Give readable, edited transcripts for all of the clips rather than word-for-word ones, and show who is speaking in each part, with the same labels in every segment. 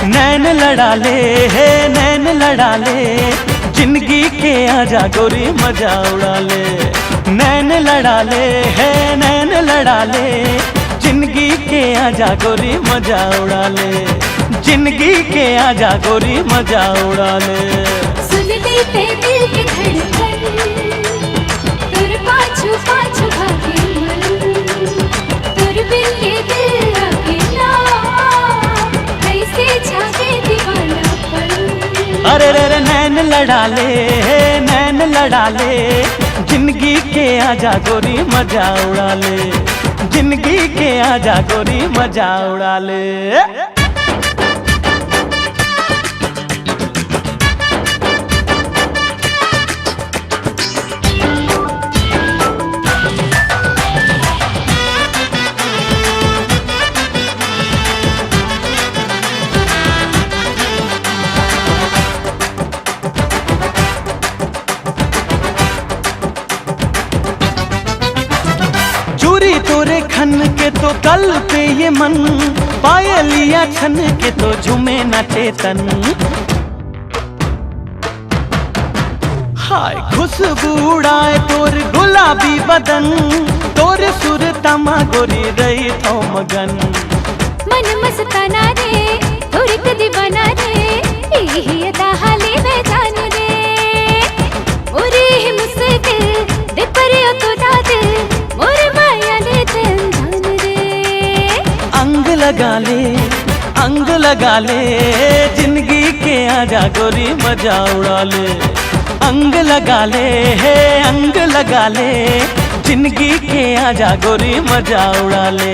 Speaker 1: नैन लड़ा ले है नैन लड़ा ले, जिंदगी के आजा गोरी मजा उड़ा ले। नैन लड़ा ले है नैन लड़ा ले, जिंदगी के आजा गोरी मजा उड़ा ले। जिंदगी के आजा गोरी मजा उड़ा ले।
Speaker 2: सुन लेते दिल की धड़कन, तुर पाछू पाछू भागे मन, तुर बिन ये दिल अकेला, कैसे जागे दीवानापन।
Speaker 1: अरे रे रे नैन लड़ा ले नैन लड़ा ले, जिंदगी के आजा गोरी मजा उड़ा ले। जिंदगी के आजा गोरी मजा उड़ा ले। चूरी तोरे खन के तो कल पे ये मन, पायलिया छन के तो झूमे न चेतन। हाय खुशबू उड़ाए तोर गुलाबी बदन, तोरे सुर तमा गोरी रही तो मगन।
Speaker 2: मन मस्ताना रे तोरे कदी बना रे, यही अदा हाले में जान रे। ओरे मुस्किल दे पर तो दादे, मोरे माया ले जान रे।
Speaker 1: अंग लगा ले, जिंदगी के आजा गोरी मजा उड़ा ले। अंग लगा ले है अंग लगा ले, जिंदगी के आजा गोरी मजा उड़ा ले।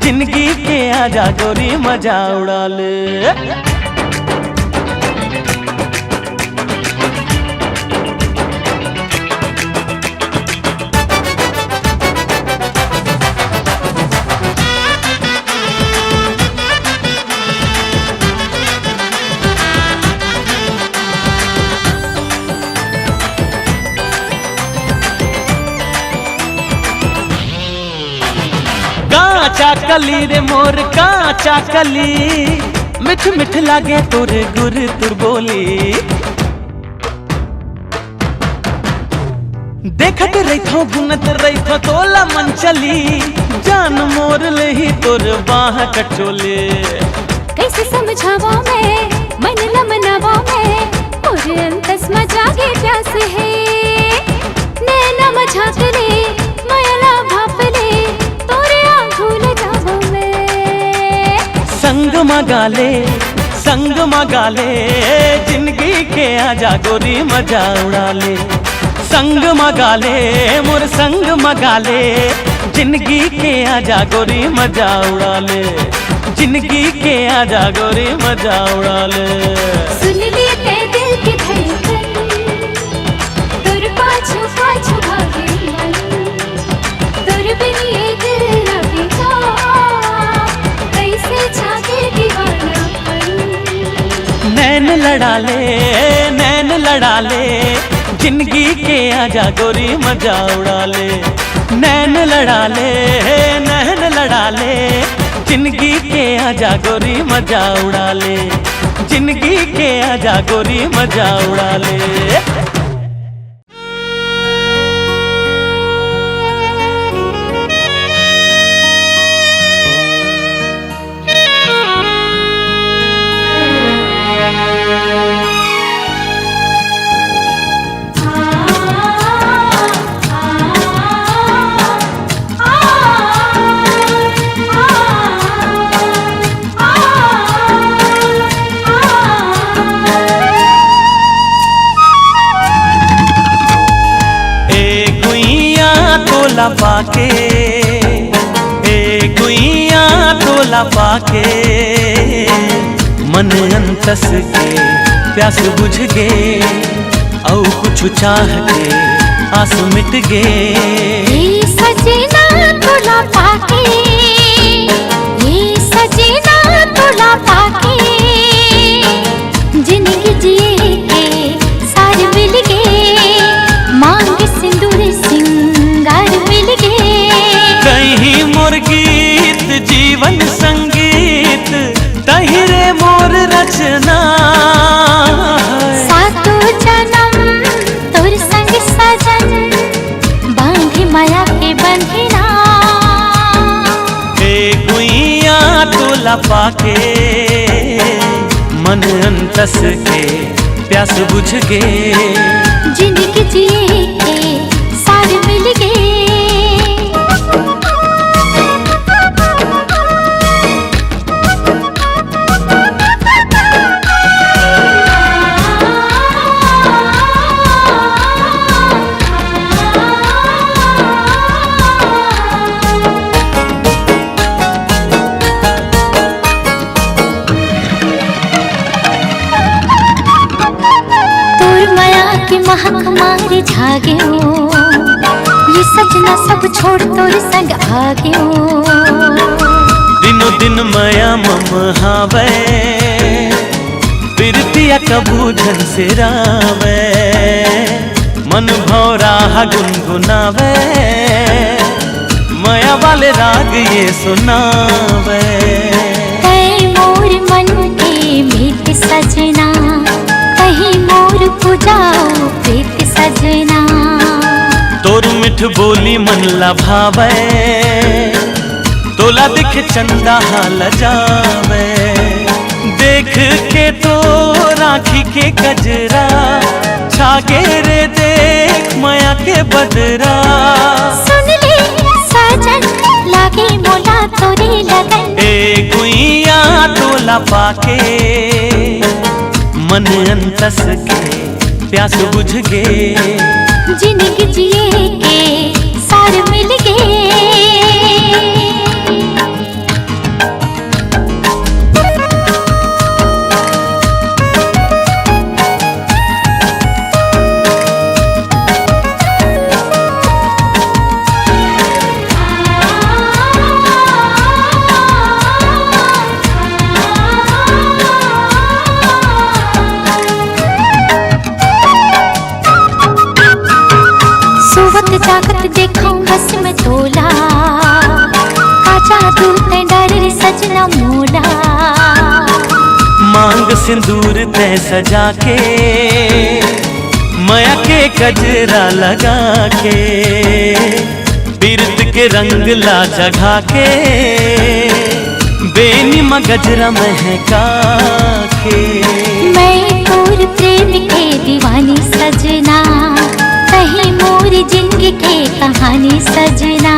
Speaker 1: जिंदगी के आजा गोरी मजा उड़ा ले। काचा कली रे मोर काचा कली, मिठ मिठ लागे तुर गुर तुर बोली। देखत रही थो गुनत रही थो तोला मन चली, जान मोर ले ही तोर बाह कचोले।
Speaker 2: कैसे समझावा मैं मन न मनावा मैं, और अंतस में जागे प्यास है। नैना मझाक ले माया भाप ले, तोरे आँखों ले जावा मैं।
Speaker 1: संग मगा ले, जिंदगी के आजा गोरी मजा उड़ा ले। संग मगा ले मोर संग मगा ले, जिंदगी के आजा गोरी मजा उड़ा ले। जिंदगी के आजा गोरी मजा उड़ा ले।
Speaker 2: सुन लेते दिल की धड़कन, तुर पाछू पाछू भागे मन, तुर बिन ये दिल अकेला, कैसे जागे दीवानापन।
Speaker 1: नैन लड़ा ले, जिंदगी के आजा गोरी मजा उड़ा ले। नैन लड़ा ले, जिंदगी के आजा गोरी मजा उड़ा ले। जिंदगी के आजा गोरी मजा उड़ा ले। तोला पाके ए गुइया तोला पाके, मन अंतस के प्यास बुझ गे, औ कुछ चाह के आस मिट गे।
Speaker 2: ये सजना तोला पाके, ये सजना तोला पाके, जिंदगी जिए के सार मिल गे, मांग सिंदूर सिंगार मिल गे।
Speaker 1: कहीं मोर गीत जीवन संगीत, तहिरे मोर तोला पाके मन अंतस के प्यास बुझ गे।
Speaker 2: जिंदगी जिए के सार मिल गए। महक मारे झागे ये सजना सब छोड़ तोर संग आगे।
Speaker 1: दिनो दिन माया मम हावे बिरतिया कबूझन से रावे। मन भौरा गुनगुनावे माया वाले राग ये सुनावे।
Speaker 2: मोर मन के मीत सजना कहीं मोर पुजाओ प्रीत सजना।
Speaker 1: तोर मिठ बोली मन लभावे तोला दिख चंदा हाल जावे। देख के तो राखी के गजरा छागे रे देख माया के बदरा।
Speaker 2: सुन ले साजन लागे मोला तोरे लगन।
Speaker 1: ए गुइया तोला पाके मन अंतस के प्यास बुझ गे।
Speaker 2: जिंदगी जिए के सार मिल गए। जागत देखो हस में तोला काचा तू ते डर रे सजना मोला।
Speaker 1: मांग सिंदूर ते सजा के माया के गजरा लगा के। बिरत के रंग ला जगा के बेनी गजरा महका के।
Speaker 2: मैं तोर प्रेम के दीवानी सजना कहीं मोर जिंदगी के कहानी सजना।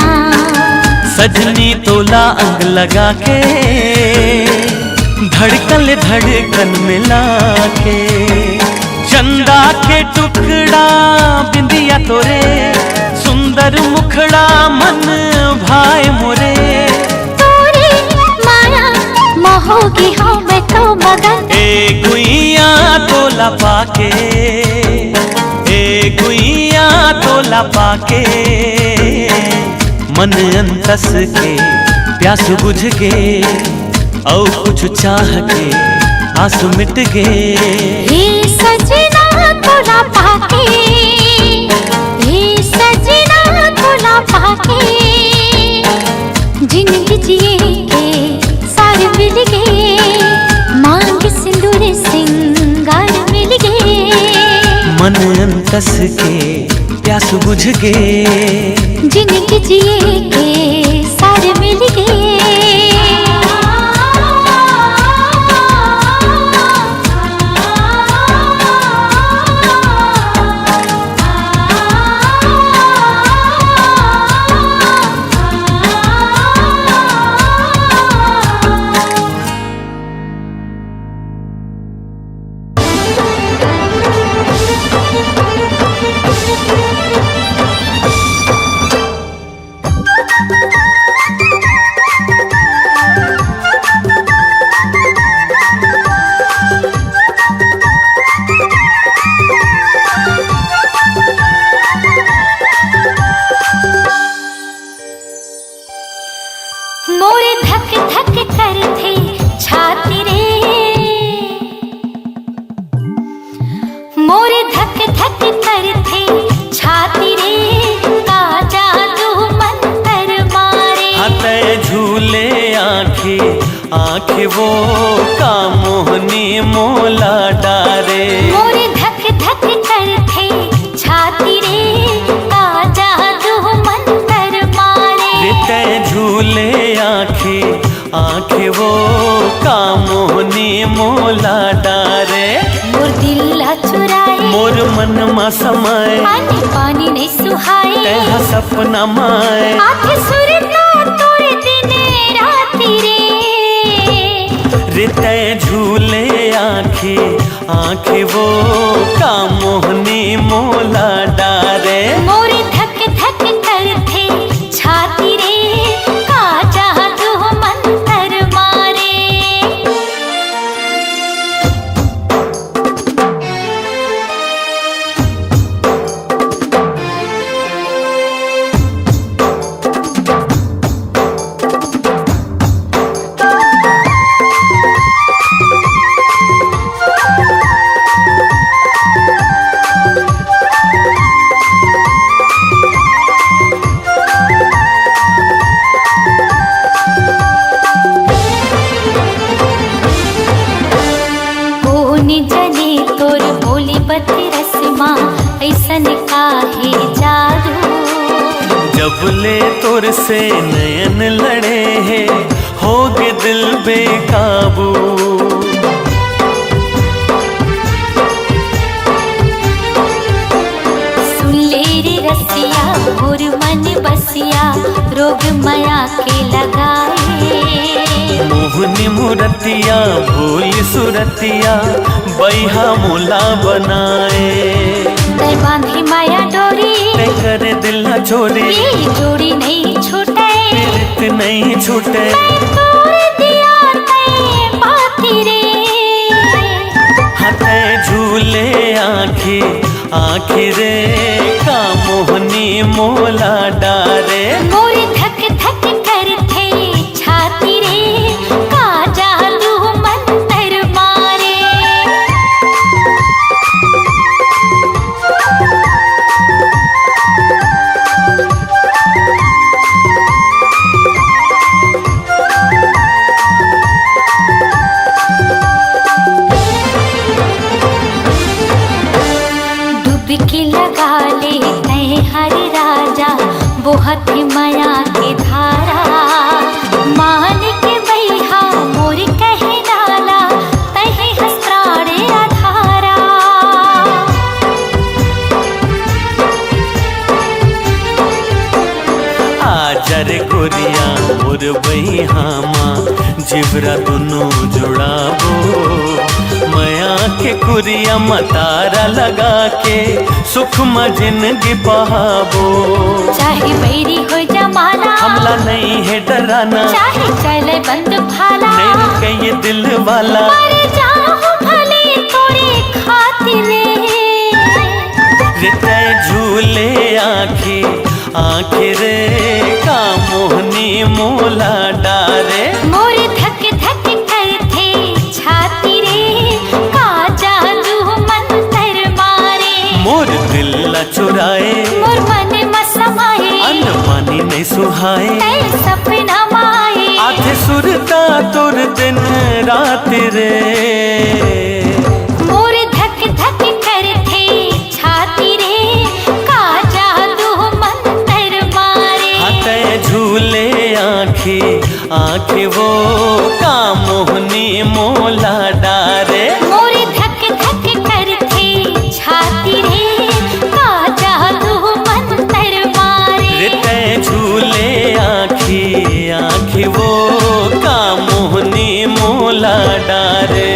Speaker 1: सजनी तोला अंग लगा के धड़कन धड़कन मिला के। चंदा के टुकड़ा बिंदिया तोरे सुंदर मुखड़ा मन भाई मोरे।
Speaker 2: तोरे माया मोहोगी हो मैं तो मगन।
Speaker 1: ए गुइया तोला पाके ए गुइया तोला पाके मन अंतस के प्यास बुझ गे। औ कुछ चाह के आंसू मिट गे।
Speaker 2: हे सजना तोला पाके हे सजना तोला पाके जिंदगी जिए के सार मिल गए। मांग सिंदूर सिंगार मिल गए।
Speaker 1: मन अंतस के प्यास बुझ गे।
Speaker 2: जिंदगी जिए के सार मिल गए। मोरे धक धक करथे छाती रे मोरे धक धक करथे छाती रे। का जादू मंतर मारे
Speaker 1: हते झूले आँखें आँखें वो का मोहनी मोला डारे।
Speaker 2: मोरे धक धक करथे छाती रे का जादू मंतर मारे।
Speaker 1: ते झूले आँखें आंखें वो कामोहनी मोला डारे।
Speaker 2: मोर दिल चुराए
Speaker 1: मोर मन मा समाए
Speaker 2: पानी पानी नहीं सुहाए
Speaker 1: तेहा सपना माए
Speaker 2: आखे सुरता तोरे दिने राती रे
Speaker 1: तय झूले आंखें आंखें वो कामोहनी मोला डारे।
Speaker 2: मोरे धक धक करथे छाती रे का जादू मंतर मारे। जने तोर बोली बती रस्मा ऐसन काहे जादू।
Speaker 1: जब ले तोर से नयन लड़े हैं होगे दिल बेकाबू।
Speaker 2: सुन ले रे रसिया मोर मन बसिया रोग माया के लगाए।
Speaker 1: मोहनी मूरतिया भूल सुरतिया बैहा मोला बनाए।
Speaker 2: तै बांधी माया डोरी
Speaker 1: ते करे दिल न चोरी
Speaker 2: ये जोड़ी नहीं छूटे
Speaker 1: प्रीत नहीं छूटे।
Speaker 2: मैं तोर दिया तै पाती रे
Speaker 1: हते झूले आंखें आंखें रे कामोहनी मोला डारे।
Speaker 2: मोर धक धक करथे छाती रे का जादू मंतर मारे। डुबकी लगा ले तय हर राजा बोहत माया के धारा। मान के बैहा मोर कहे डाला तहे हस्त्राणे आधारा।
Speaker 1: आजर गोरिया मोर बहिहामा जिबरा दोनों जुड़ाबो। मया के कुरिया मतारा लगा के सुख म जिंदगी बहाबो।
Speaker 2: चाहे बैरी हो जमाना
Speaker 1: हमला नहीं है डराना
Speaker 2: चाहे चले बंद भाला
Speaker 1: नहीं रुके ये दिल वाला।
Speaker 2: मर जाऊं भले तोरे खातिर
Speaker 1: रे तय झूले आंखें आंखें रे कामोहनी मोला डारे।
Speaker 2: मोर धक धक करथे छाती रे का जादू मंतर मारे।
Speaker 1: मोर दिल चुराए
Speaker 2: मोर मन मसमाए
Speaker 1: अन्न पानी नहीं सुहाए
Speaker 2: तै सपना माए।
Speaker 1: आधे सुरता तुर दिन रात रे।
Speaker 2: मोर धक धक करथे छाती रे का जादू मंतर मारे।
Speaker 1: हाथे झूले आंखें आंखें वो कामोहनी मोला डारे।
Speaker 2: मोर धक धक करथे छाती रे का जादू मंतर मारे।
Speaker 1: रे तय झूले आंखें आंखें वो कामोहनी मोला डारे।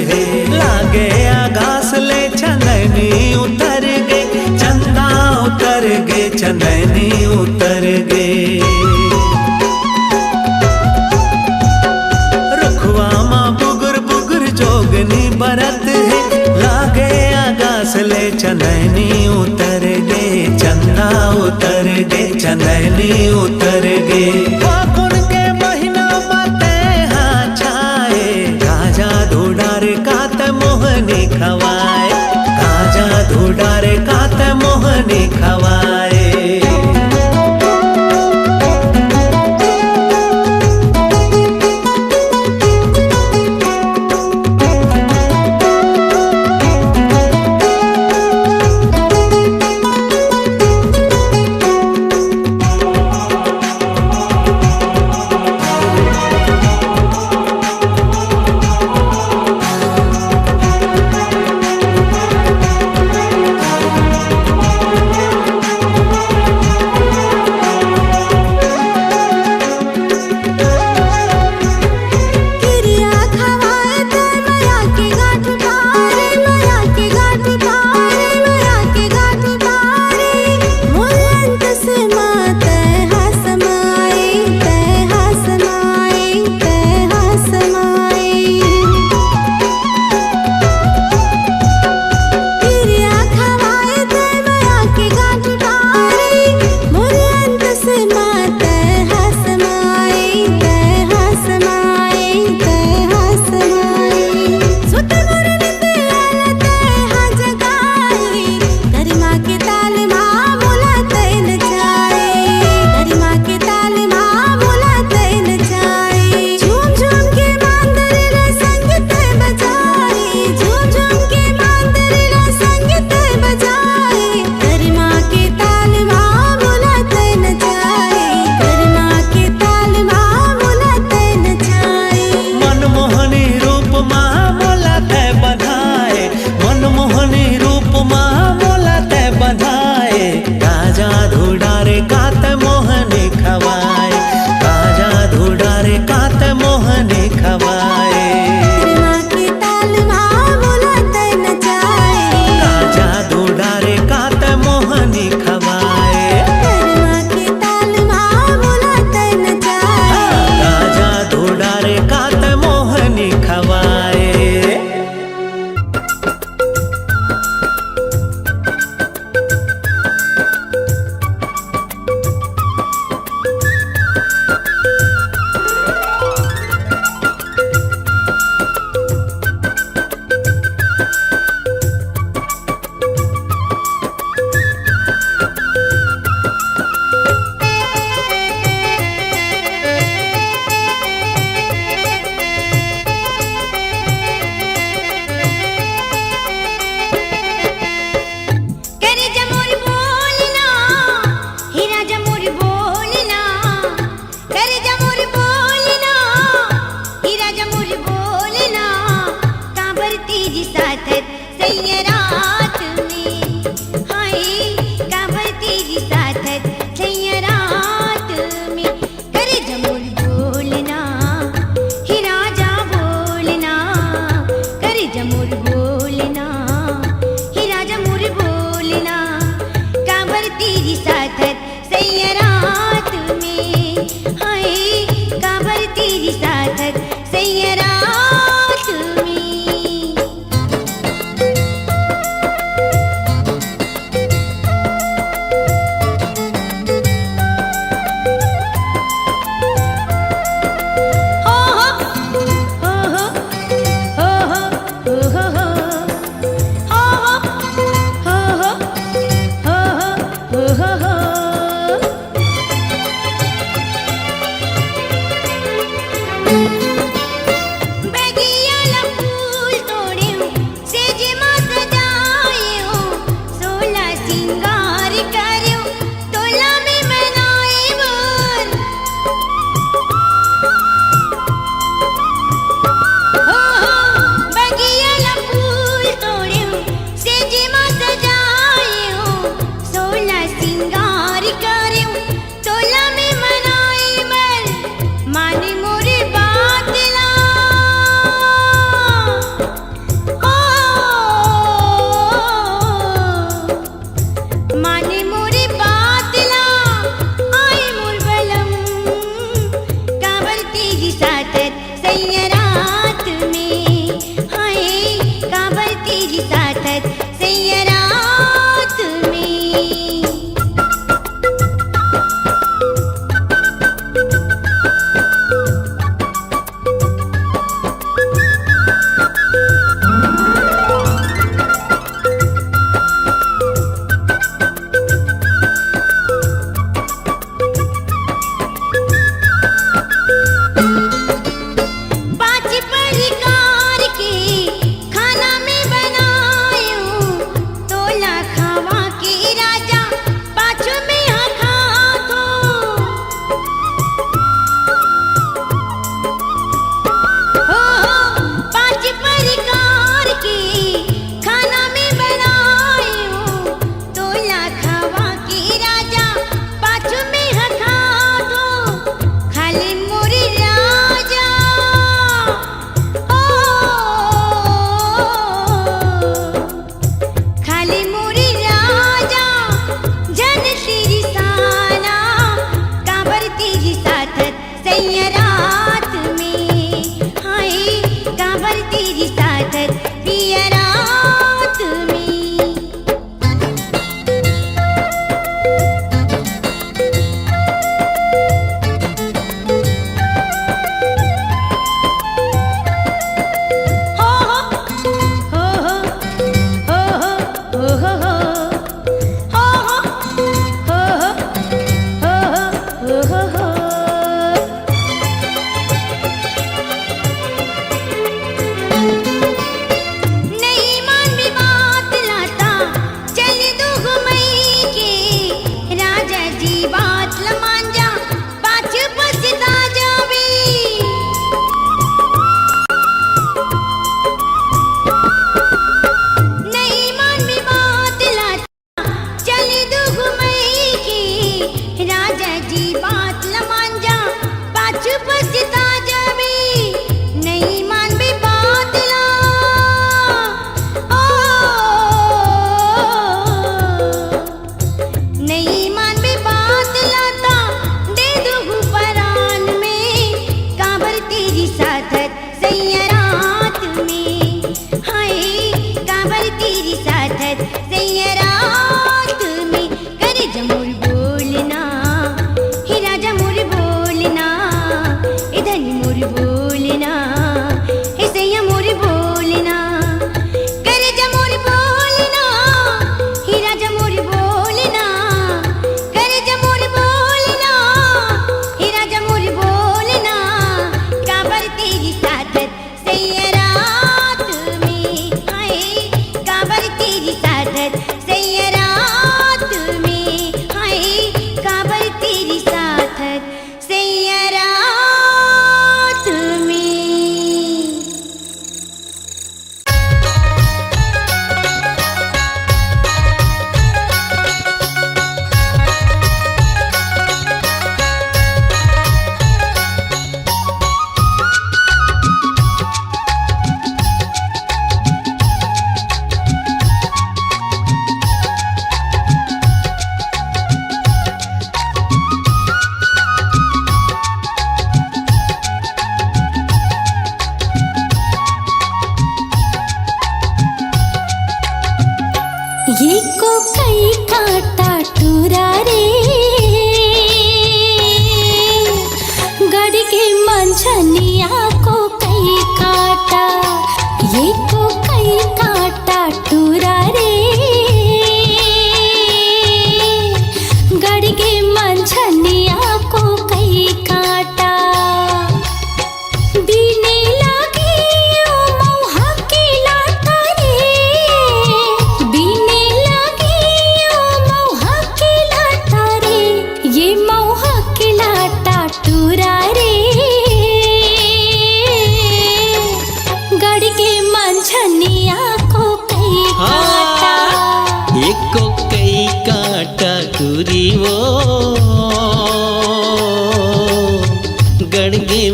Speaker 3: है। लागे आगास ले चंदनी उतर गे, चंदा उतर गे, चंदनी उतर गे। रुखवा माँ बुगर बुगर जोगनी बरत है। लागे आगास ले चंदनी उतर गे, चंदा उतर गे, चंदनी उतर गे। फागुन के महीना बाते हाँ छाए, काजा धूडार कात मोहनी खवाए, काजा धूडार कात मोहनी खवाए।
Speaker 4: माने मोरे बातला आए मोर बलम काबर तेरी साथत सैयरात में हाय काबर तेरी साथत सैयरात में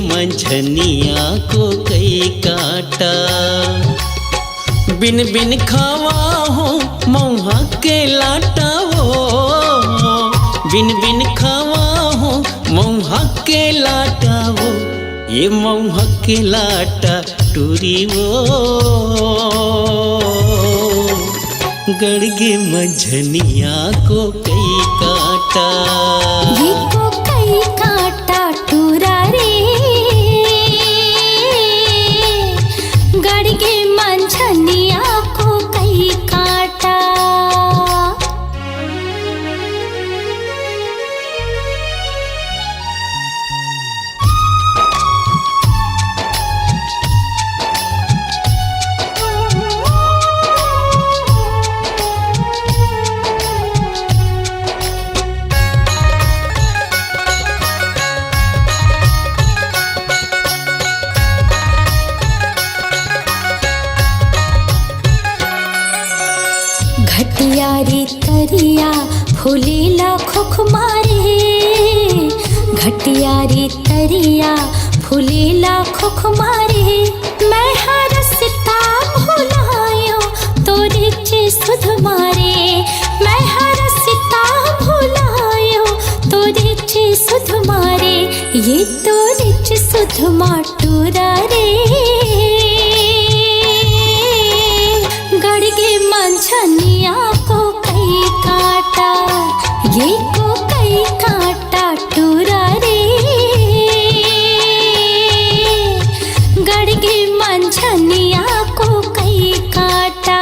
Speaker 5: मंझनिया को कई काटा। बिन बिन खावा हो मौहा के लाटा वो बिन बिन खावा हो मऊहा के लाटा वो, ये मऊहा के लाटा टूरी वो। गड़गे मझनिया को कई काटा,
Speaker 2: ये को कई काटा टूरा रे, गड़गे मंझनिया को कई काटा। घटिया रे तरिया फूलेला खुखमारे, घटिया रे तरिया फूलेला खुखमारे। मैं हरसता भुलायो तोरे चे सुध मारे, मैं हरसता भुलायो तोरे चे सुध मारे। ये तोरे चे सुध माटूरा रे, गड़गे मंझनिया को कई काटा, ये को कई काटा टूरा रे, गड़गे मंझनिया को कई काटा।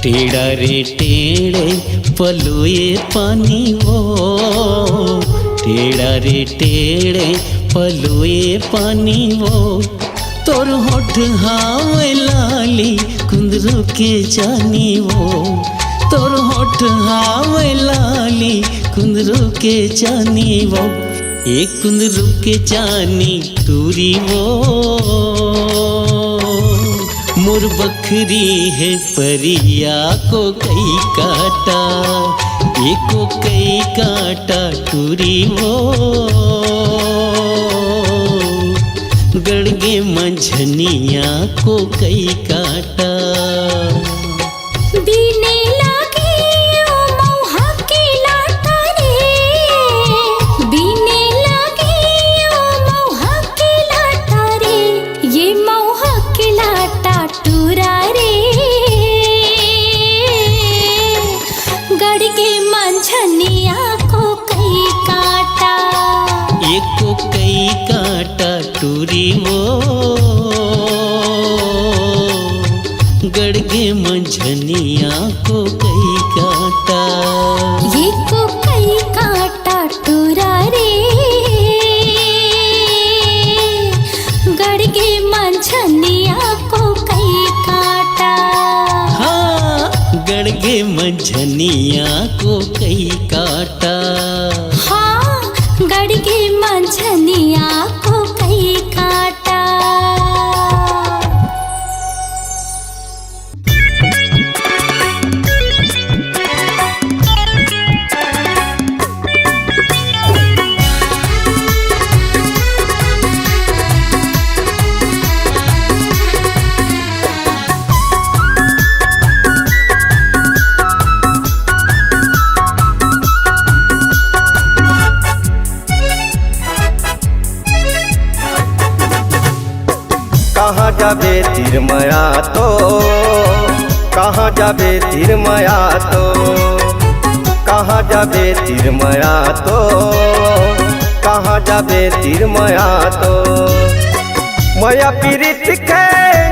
Speaker 5: टेढ़ा रे टेढ़े पलुए पानी वो, टेढ़ा रे टेढ़े पलुए पानी वो। तोर होठ हावे लाली कुंदरू के जानी वो, तोर होठ हावे लाली कुंदरू के जानी वो। एक कुंदरू के जानी टूरी वो, मोर बखरी है परिया को कई काटा, एको कई काटा टूरी वो। गड़गे मंझनिया को कई काटा,
Speaker 2: बीने लागे ओ मऊहा के लाटा रे, बीने लागे ओ मऊहा के लाटा रे। ये मऊहा के लाटा टूरा रे, गड़गे मंझनिया को कई काटा,
Speaker 5: एको कई काटा टूरी वो। गड़गे मंझनिया को कई काटा,
Speaker 2: ये को कई काटा टूरा रे, गड़गे मंझनिया को कई काटा।
Speaker 5: हाँ, गड़गे मंझनिया को कई काटा।
Speaker 2: हाँ, गड़गे मंझनिया को कई काटा।
Speaker 6: कहाँ जाबे तिरमया तो, कहाँ जाबे तिरमया तो, कहाँ जाबे तिरमया तो, कहाँ जाबे तिरमया तो। मया पीरित के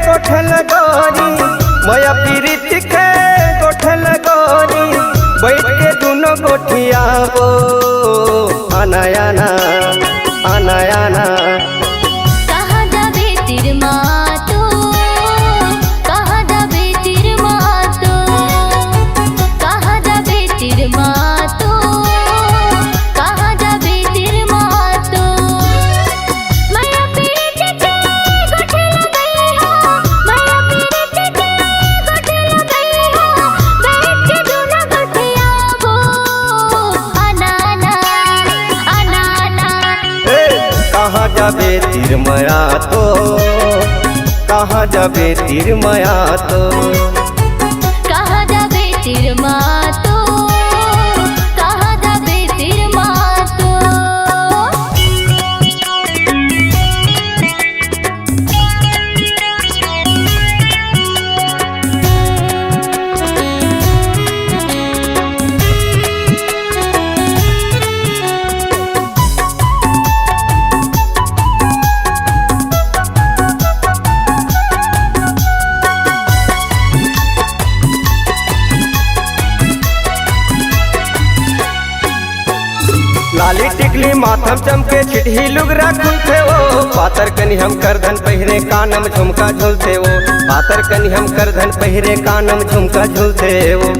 Speaker 6: गोठल गोरी, मया पीरित के गोठल गोरी, बैठ के दोनों गोठिया वो। आना आना आना आना,
Speaker 2: कहाँ जाबे तिरमा तो, कहाँ जाबे तिरमा तो, कहाँ जाबे तिरमा तो, कहाँ
Speaker 6: जाबे तीर माया तो कहाँ जाबे तीर माया तो
Speaker 2: कहाँ जाबे तीर मातो कहाँ जाबे तीर मातो
Speaker 6: लाली टिकली माथम चमके चिटही लुगरा खुलते वो पातर कनी हम करधन पहिरे कानम झुमका झुलते वो पातर कनी हम करधन पहिरे कानम झुमका झुलते वो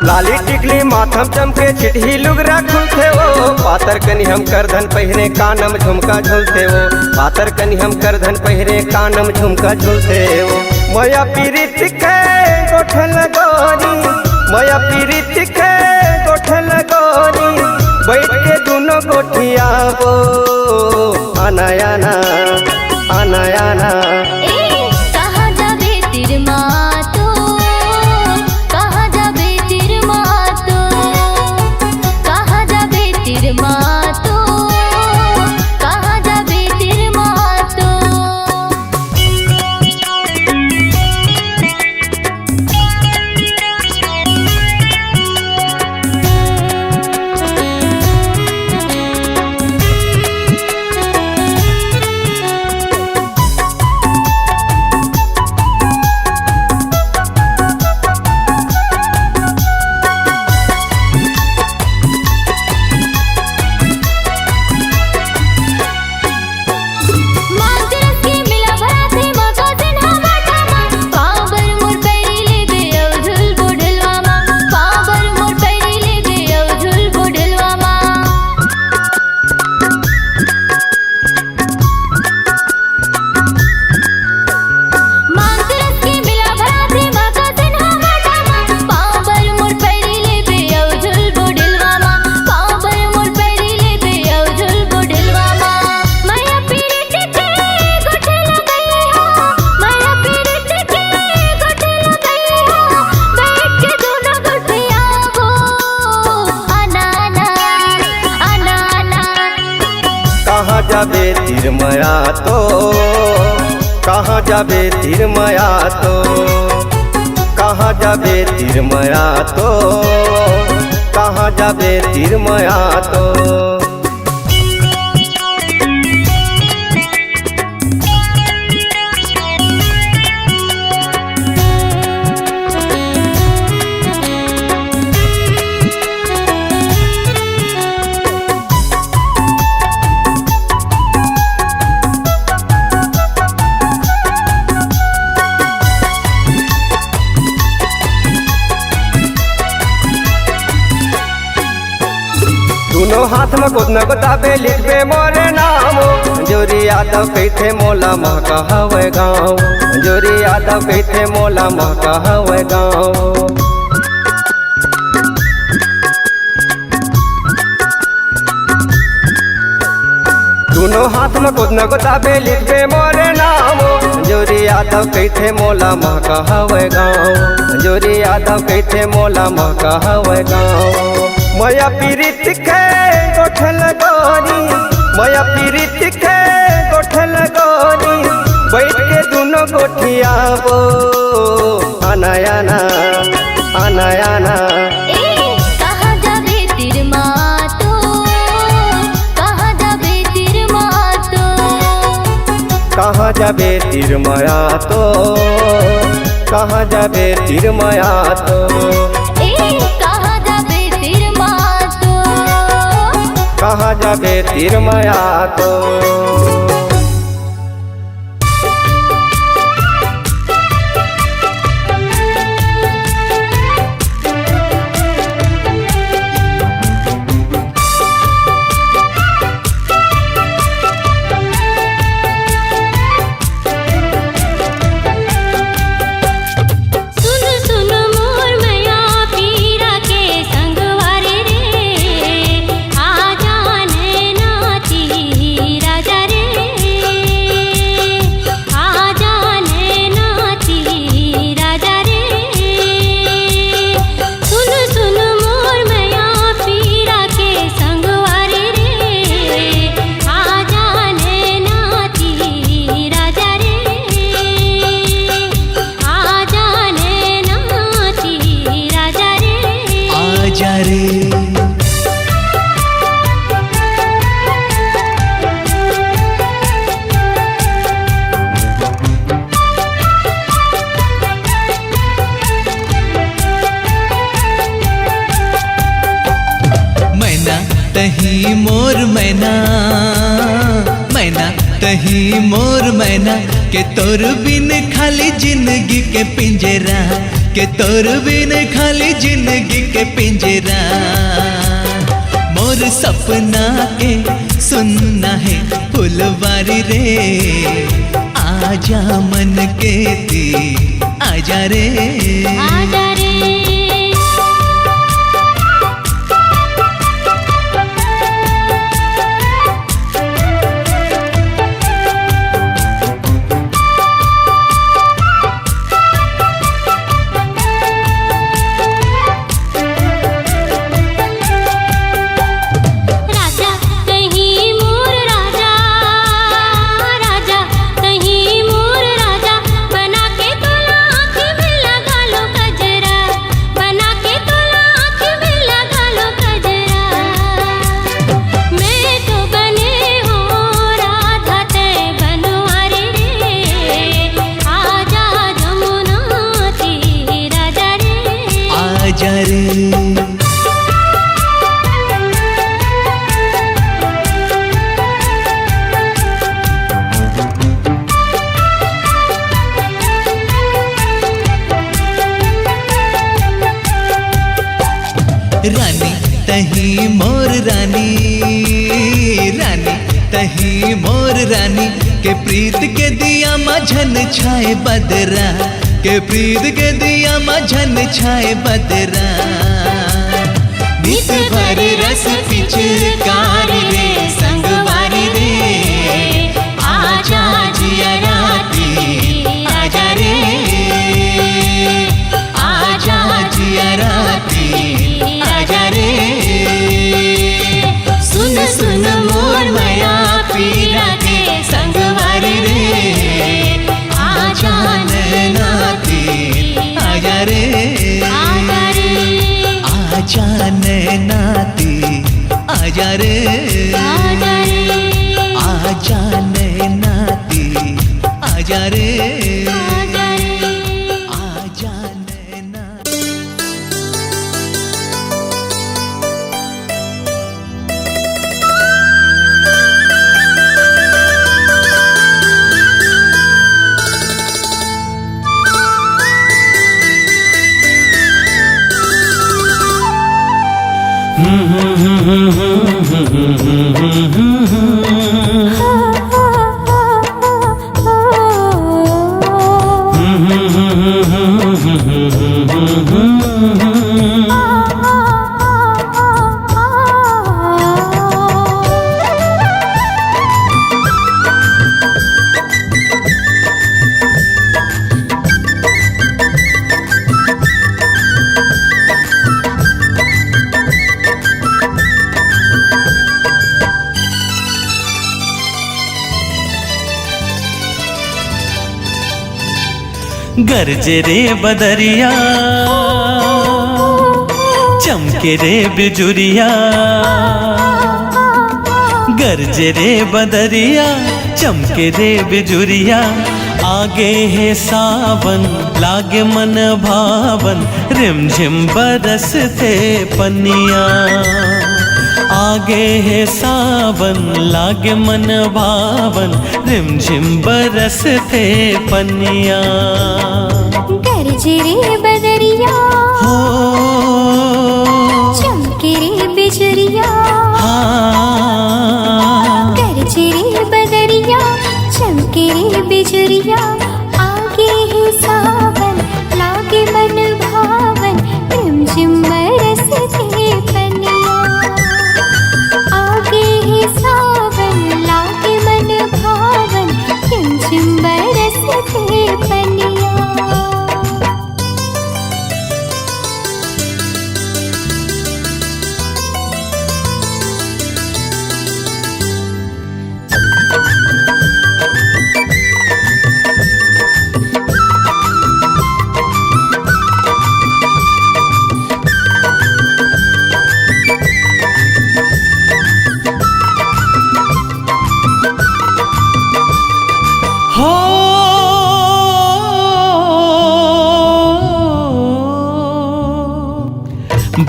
Speaker 6: लाली टिकली माथम चमके चिटही लुगरा खुलते वो पातर कनी हम करधन पहिरे कानम झुमका झुलते वो पातर कनी हम करधन पहिरे कानम झुमका झुलते वो मोया पीरित के गोठल गोरी मोया पीरित के गोठल गोरी बैठ के दोनों गोठिया वो आना आना आना आना
Speaker 2: कहाँ जाबे तीर मातो कहाँ जाबे तीर मातो कहाँ जाबे तीर मातो कहाँ जाबे तीर मातो
Speaker 6: कहाँ जाबे तीर माया तो कहाँ जाबे तीर माया तो कहाँ जाबे तीर माया तो कहाँ जाबे तीर माया तो दोनों हाथ में कुछ न बताबे लिखबे मोरे नाम जोरी यादव कहते मोला महका हवे गाँव जोरी यादव कहते मोला महका हवे गाँव दोनों हाथ में कुछ न बताबे लिखबे मोरे नाम जोरी यादव कहते मोला महका हवे गाँव जोरी यादव कहते मोला महका हवे गाँव मोया पीरित के गोठल गोरी मोया पीरित के गोठल गोरी बैठ के दोनों गोठिया वो आना आना आना आना
Speaker 2: कहाँ जाबे तीर मातो कहाँ जाबे तीर मातो
Speaker 6: कहाँ जाबे तीर माया तो कहाँ जाबे तीर माया तो
Speaker 2: कहाँ जाबे तीर मातो
Speaker 6: कहाँ जाबे तीर माया तो
Speaker 2: सुन सुन मोर मैया पीरा के
Speaker 3: तही मोर मैना, मैना तही मोर मैना के तोर बिन खाली जिंदगी के पिंजरा, के तोर बिन खाली जिंदगी के पिंजरा। मोर सपना के सुनना है फुलवारी रे, आजा मन के ती आजा रे,
Speaker 2: आजा रे। राजा कहीं मोर राजा, राजा कहीं मोर राजा, बना के तोला आँख में लगा लो गजरा, बना के तोला आँख में लगा लो गजरा। मैं तो बने हो राधा तय बनवारी रे, आजा जमुना तीर राजा रे,
Speaker 3: आजा रे। रानी तही मोर रानी, रानी तही मोर रानी के प्रीत के दिया मझन छाए बदरा, के प्रीत के दिया मझन छाए बदरा। नित भर रस पिचकार रे संगवारी रे, आजा जिया राती आजा रे, आजा जिया राती आजा रे। सुन सुन मोर माया पीरा के संगवारी रे, आजा नैनाती आजा रे,
Speaker 2: आजा रे,
Speaker 3: आजा नैनाती आजा रे,
Speaker 2: आजा रे,
Speaker 3: आजा नैनाती आजा रे,
Speaker 2: आजा रे।
Speaker 3: आजा नैना।
Speaker 1: गरजे रे बदरिया, चमके रे बिजुरिया, गरजे रे बदरिया, चमके रे बिजुरिया। आगे है सावन लागे मन भावन, रिमझिम बरसते पनिया। आगे है सावन लागे मन भावन, रिमझिम बरसते पनिया।
Speaker 2: गरजे रे बदरिया,
Speaker 1: हो
Speaker 2: चमके रे बिजुरिया,
Speaker 1: हाँ,
Speaker 2: गरजे रे बदरिया, चमके रे बिजुरिया। आगे है सावन लागे मन भावन, रिमझिम बरसते पनिया। आगे है सावन लागे मन भावन, रिमझिम बरसते पनिया।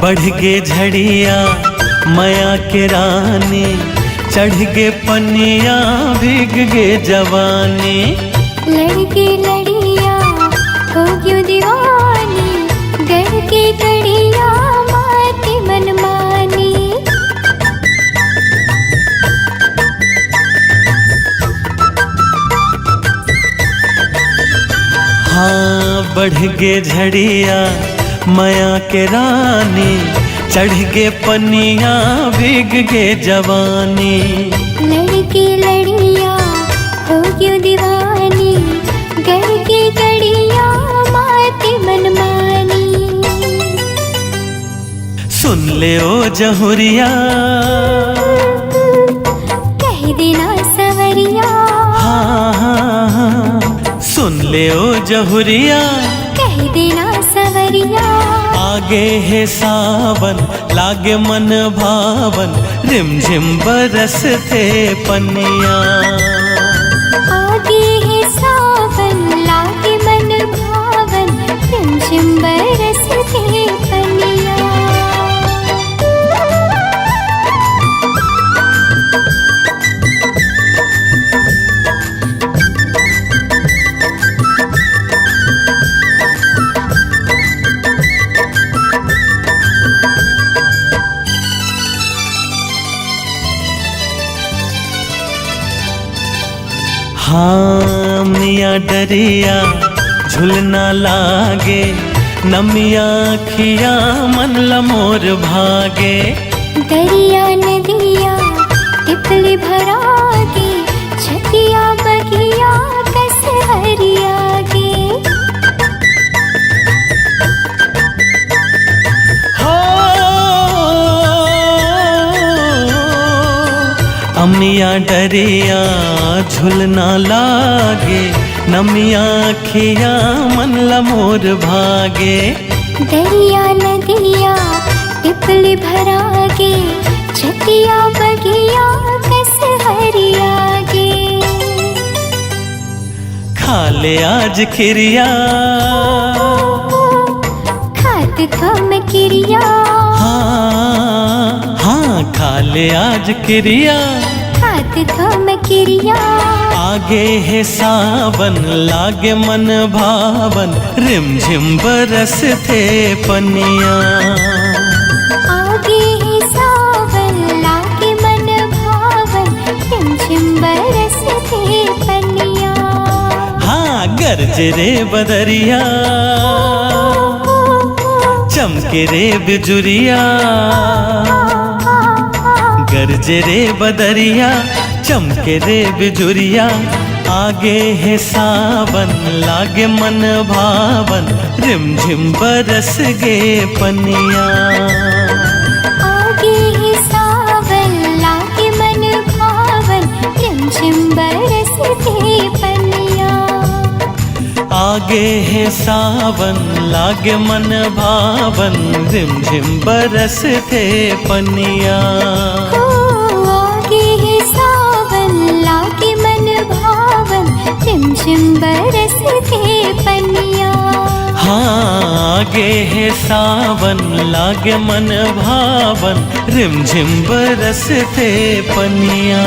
Speaker 1: बढ़ गे झड़िया माया के रानी, चढ़ गे पनिया भीग गे जवानी।
Speaker 2: लड़के लड़िया हो क्यों दीवानी, गढ़ के कड़िया माती मनमानी।
Speaker 1: हाँ बढ़ गे झड़िया माया के रानी, चढ़ गे पनिया भीग गे जवानी।
Speaker 2: लड़के लड़िया हो क्यों दीवानी, गढ़ के कड़िया माती मनमानी।
Speaker 1: सुन ले ओ जहुरिया,
Speaker 2: कह देना सवरिया।
Speaker 1: हाँ हाँ हाँ, सुन ले ओ जहुरिया,
Speaker 2: कह देना सवरिया।
Speaker 1: आगे है सावन लागे मन भावन, रिमझिम बरसते पनिया।
Speaker 2: आगे है सावन लागे मन भावन, रिमझिम बरसते पनिया।
Speaker 1: हाँ मिया डरिया झुलना लागे, नमिया खिया मन लमोर भागे।
Speaker 2: दरिया नदिया तितली भरागे, छतिया बगिया कस हरियागे।
Speaker 1: हो अमिया डरिया झुलना लागे, नमिया खिया मन लमोर भागे।
Speaker 2: दरिया नदिया तितली भरागे, छतिया बगिया कस हरियागे।
Speaker 1: खा ले आज खिरिया,
Speaker 2: खात थम किरिया।
Speaker 1: हाँ हाँ खा ले आज क्रिया,
Speaker 2: खात थम किरिया।
Speaker 1: आगे है सावन लागे मन भावन, रिमझिम बरसते पनिया।
Speaker 2: आगे है सावन लागे मन भावन, रिमझिम बरसते पनिया।
Speaker 1: हाँ गरज रे बदरिया, चमके रे बिजुरिया। गरज रे बदरिया, चमके रे बिजुरिया। आगे है सावन लागे मन भावन, रिमझिम बरस गे पनिया।
Speaker 2: आगे है सावन लागे मन भावन, रिमझिम बरसते पनिया।
Speaker 1: आगे है सावन लागे मन भावन, रिमझिम बरसते पनिया।
Speaker 2: आगे है सावन लागे मन भावन, रिमझिम बरसते पनिया।
Speaker 1: हाँ आगे है सावन लागे मन भावन, रिमझिम बरसते पनिया।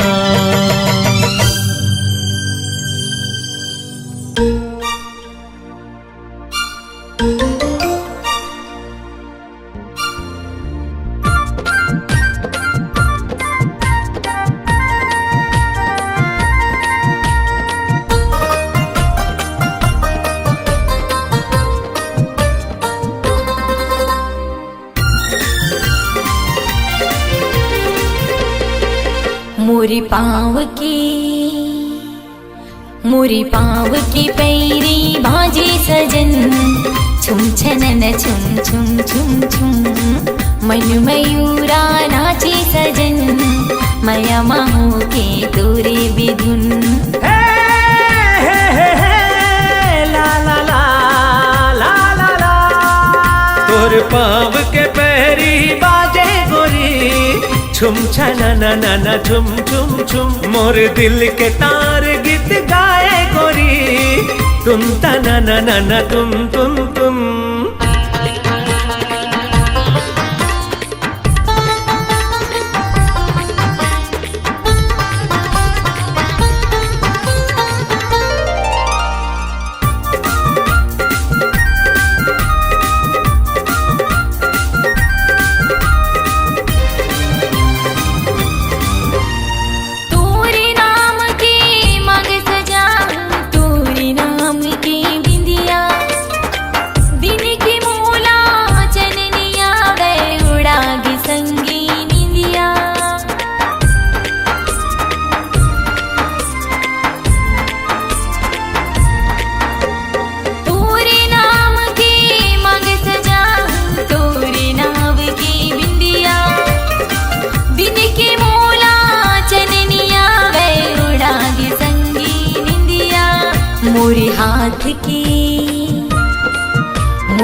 Speaker 7: मोरी पाँव की पैरी बाजे सजन, छुम छनन छुम छुम छुम छुम। मन मयूरा नाचे सजन, मया माहो के तोरे बिधुन।
Speaker 1: ला ला ला ला ला ला, तोर पाँव के पैरी बाजे गोरी, छुम छनन छुम छुम छुम। मोर दिल के तार गीत गाए गोरी, तुम तना तुम तुम तुम।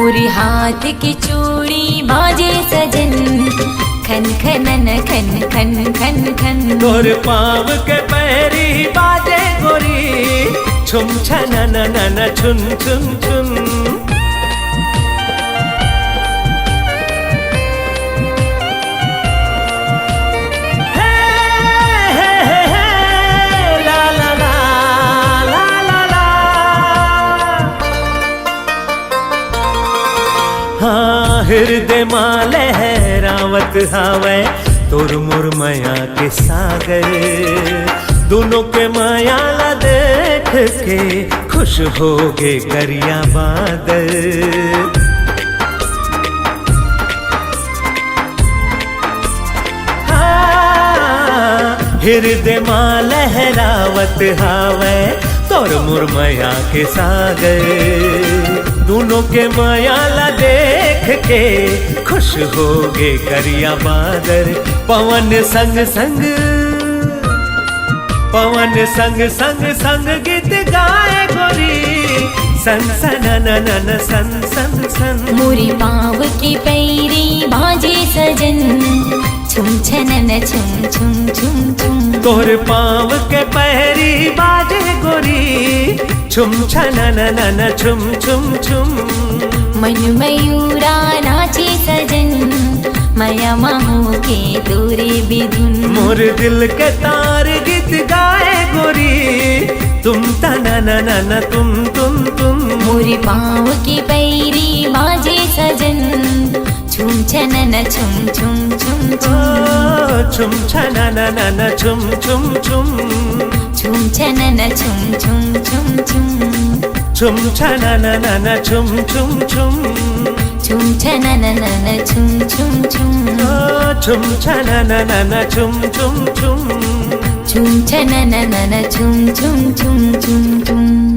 Speaker 7: मोरी हाथ की चूड़ी बाजे सजन खन खनन खन खन खन खन
Speaker 1: तोर पाँव के पैरी बाजे गोरी छुम छनन नन छुन छुन छुन हे, हे, हे, हे, ला, ला, ला, ला, ला, ला। हाँ हृदय माँ लहरावत हावे तोर मोर माया के सागर दोनों के माया ला देख के खुश हो गे करिया बादल हाँ, हृदय माँ लहरावत हावे तोर मोर माया के सागर दोनों के माया ला देख के खुश हो गे करिया बादर पवन संग संग पवन संग संग संग गीत गाए गोरी सन सन नन सन सन सन
Speaker 7: मोरी पाँव की पैरी बाजे सजन छुम छनन छुम छुम छुम छुम
Speaker 1: तोर पाँव के पैरी बाजे गोरी छुम छनन नन छुम छुम छुम
Speaker 7: मन मयूरा नाचे सजन माया माहो के तोरे बिधुन
Speaker 1: मोर दिल के तार गीत गाए गोरी तुम तना नन तुम
Speaker 7: मोरी पाँव की पैरी बाजे सजन छुम छनन छुम छुम छुम छुम
Speaker 1: छुम छनन नन छुम छुम छुम
Speaker 7: छुम छनन छुम छुम छुम छुम
Speaker 1: छुम छनन नन छुम छुम छुम
Speaker 7: छुम छनन नन छुम छुम छुम
Speaker 1: छुम छनन नन छुम छुम छुम
Speaker 7: छुम छनन नन छुम छुम छुम छुम छुम